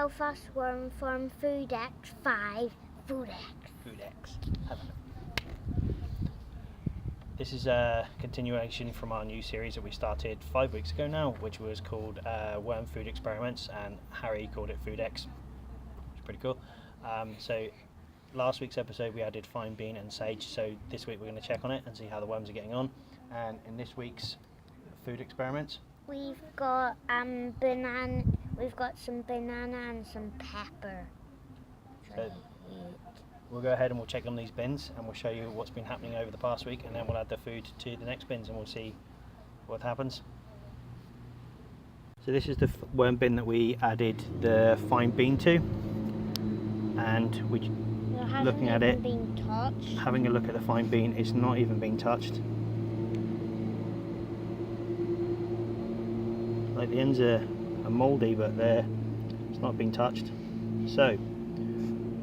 Belfast worm from FoodEx5. FoodEx. Have a look. This is a continuation from our new series that we started 5 weeks ago now, which was called Worm Food Experiments, and Harry called it FoodEx. It's pretty cool. So last week's episode we added fine bean and sage, so this week we're going to check on it and see how the worms are getting on. And in this week's food experiments, We've got banana. We've got some banana and some pepper. So we'll go ahead and we'll check on these bins and we'll show you what's been happening over the past week, and then we'll add the food to the next bins and we'll see what happens. So this is the worm bin that we added the fine bean to, and we looking at it, having a look at the fine bean, it's not even been touched. Like the ends are mouldy, but it's not been touched. So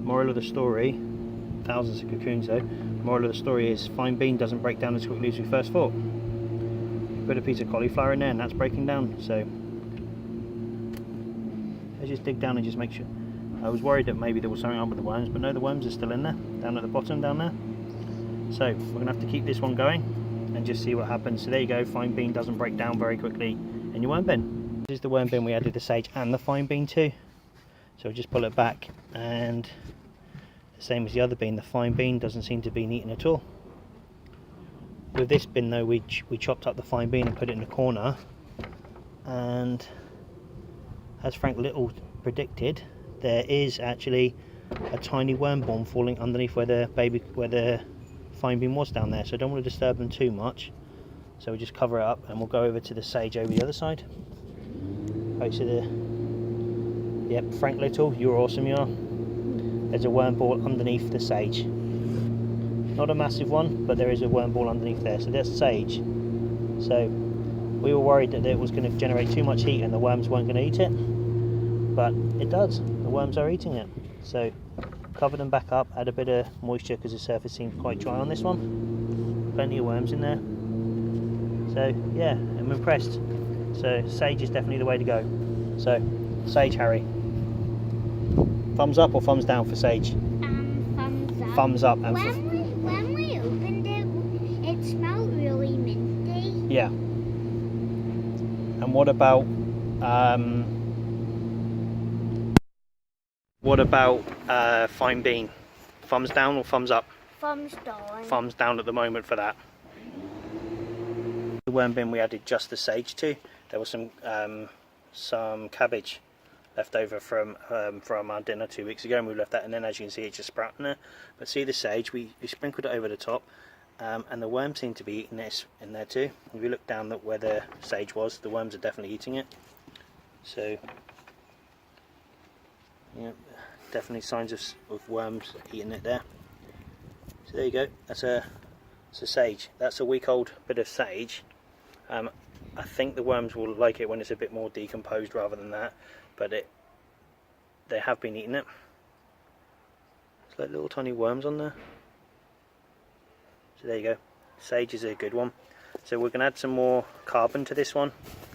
moral of the story, thousands of cocoons though, moral of the story is fine bean doesn't break down as quickly as we first thought. You put a piece of cauliflower in there and that's breaking down, so let's just dig down and just make sure. I was worried that maybe there was something up with the worms, but no, the worms are still in there, down at the bottom down there. So we're going to have to keep this one going and just see what happens. So there you go, fine bean doesn't break down very quickly in your worm bin. This is the worm bin we added the sage and the fine bean to. So we'll just pull it back, and the same as the other bean, the fine bean doesn't seem to be eaten at all. With this bin though, we chopped up the fine bean and put it in the corner, and as Frank Little predicted, there is actually a tiny worm bomb falling underneath where the fine bean was down there, so I don't want to disturb them too much, so we'll just cover it up and we'll go over to the sage over the other side. Right, so yep, Frank Little, you're awesome, you are. There's a worm ball underneath the sage. Not a massive one, but there is a worm ball underneath there. So that's sage. So we were worried that it was going to generate too much heat and the worms weren't going to eat it. But it does. The worms are eating it. So cover them back up, add a bit of moisture because the surface seems quite dry on this one. Plenty of worms in there. So yeah, I'm impressed. So sage is definitely the way to go. So sage, Harry. Thumbs up or thumbs down for sage? Thumbs up. Thumbs up. And when we opened it, it smelled really minty. Yeah. And what about fine bean? Thumbs down or thumbs up? Thumbs down. Thumbs down at the moment for that. The worm bin we added just the sage to. There was some cabbage left over from our dinner 2 weeks ago, and we left that, and then as you can see it's just sprouting there. But see the sage, we sprinkled it over the top, and the worms seem to be eating this in there too. If you look down at where the sage was, the worms are definitely eating it. So yeah, definitely signs of worms eating it there. So there you go, that's a sage. That's a week-old bit of sage. I think the worms will like it when it's a bit more decomposed rather than that, but they have been eating it. It's like little tiny worms on there. So there you go, sage is a good one. So we're going to add some more carbon to this one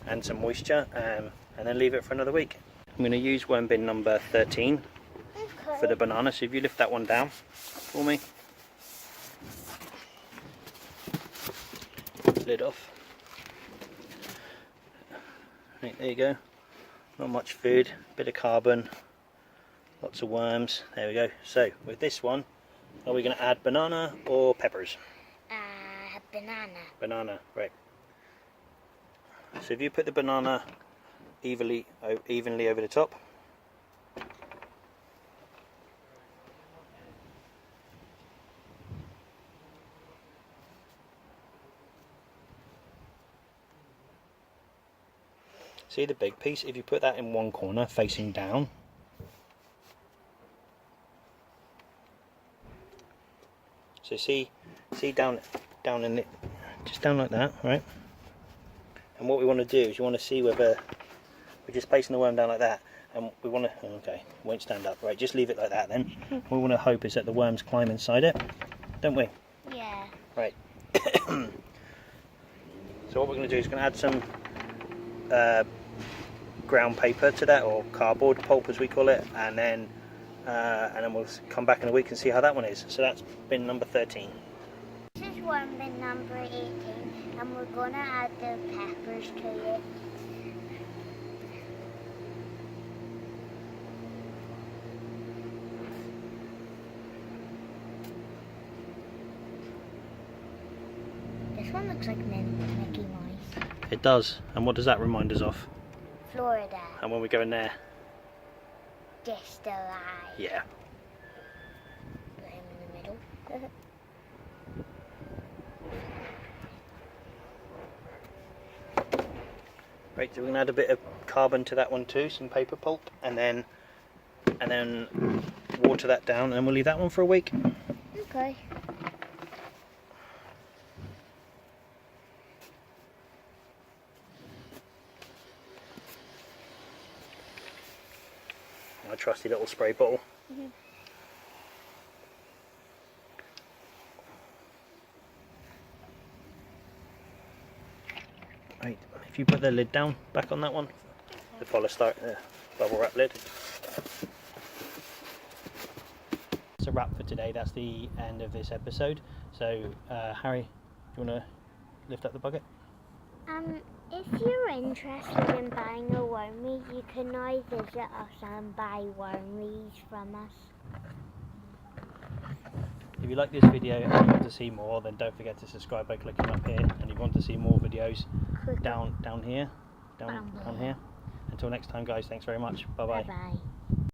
and some moisture, and then leave it for another week. I'm going to use worm bin number 13 for the banana, so if you lift that one down for me. Lid off. Right, there you go. Not much food, bit of carbon, lots of worms. There we go. So with this one, are we going to add banana or peppers? Banana. Banana, right. So if you put the banana evenly over the top. See the big piece? If you put that in one corner facing down, so see down in it, just down like that, right? And what we want to do is you want to see whether we're just placing the worm down like that, and we want to, okay, won't stand up, right? Just leave it like that then. What we want to hope is that the worms climb inside it, don't we? Yeah. Right. So what we're going to do is going to add some ground paper to that, or cardboard pulp as we call it, and then we'll come back in a week and see how that one is. So that's bin number 13. This is one bin number 18, and we're gonna add the peppers to it. This one looks like Mickey Mouse. It does. And what does that remind us of? Florida. And when we go in there? Just alive. Yeah. Put him in the middle. Right, so we're gonna add a bit of carbon to that one too, some paper pulp, and then water that down, and then we'll leave that one for a week. Okay. My trusty little spray bottle. Mm-hmm. Right, if you put the lid down back on that one, the polystyrene bubble wrap lid. It's a wrap for today. That's the end of this episode. So, Harry, do you want to lift up the bucket? If you're interested in buying a wormies, you can now visit us and buy wormies from us. If you like this video and you want to see more, then don't forget to subscribe by clicking up here. And if you want to see more videos, down here. Until next time, guys, thanks very much. Bye bye. Bye bye.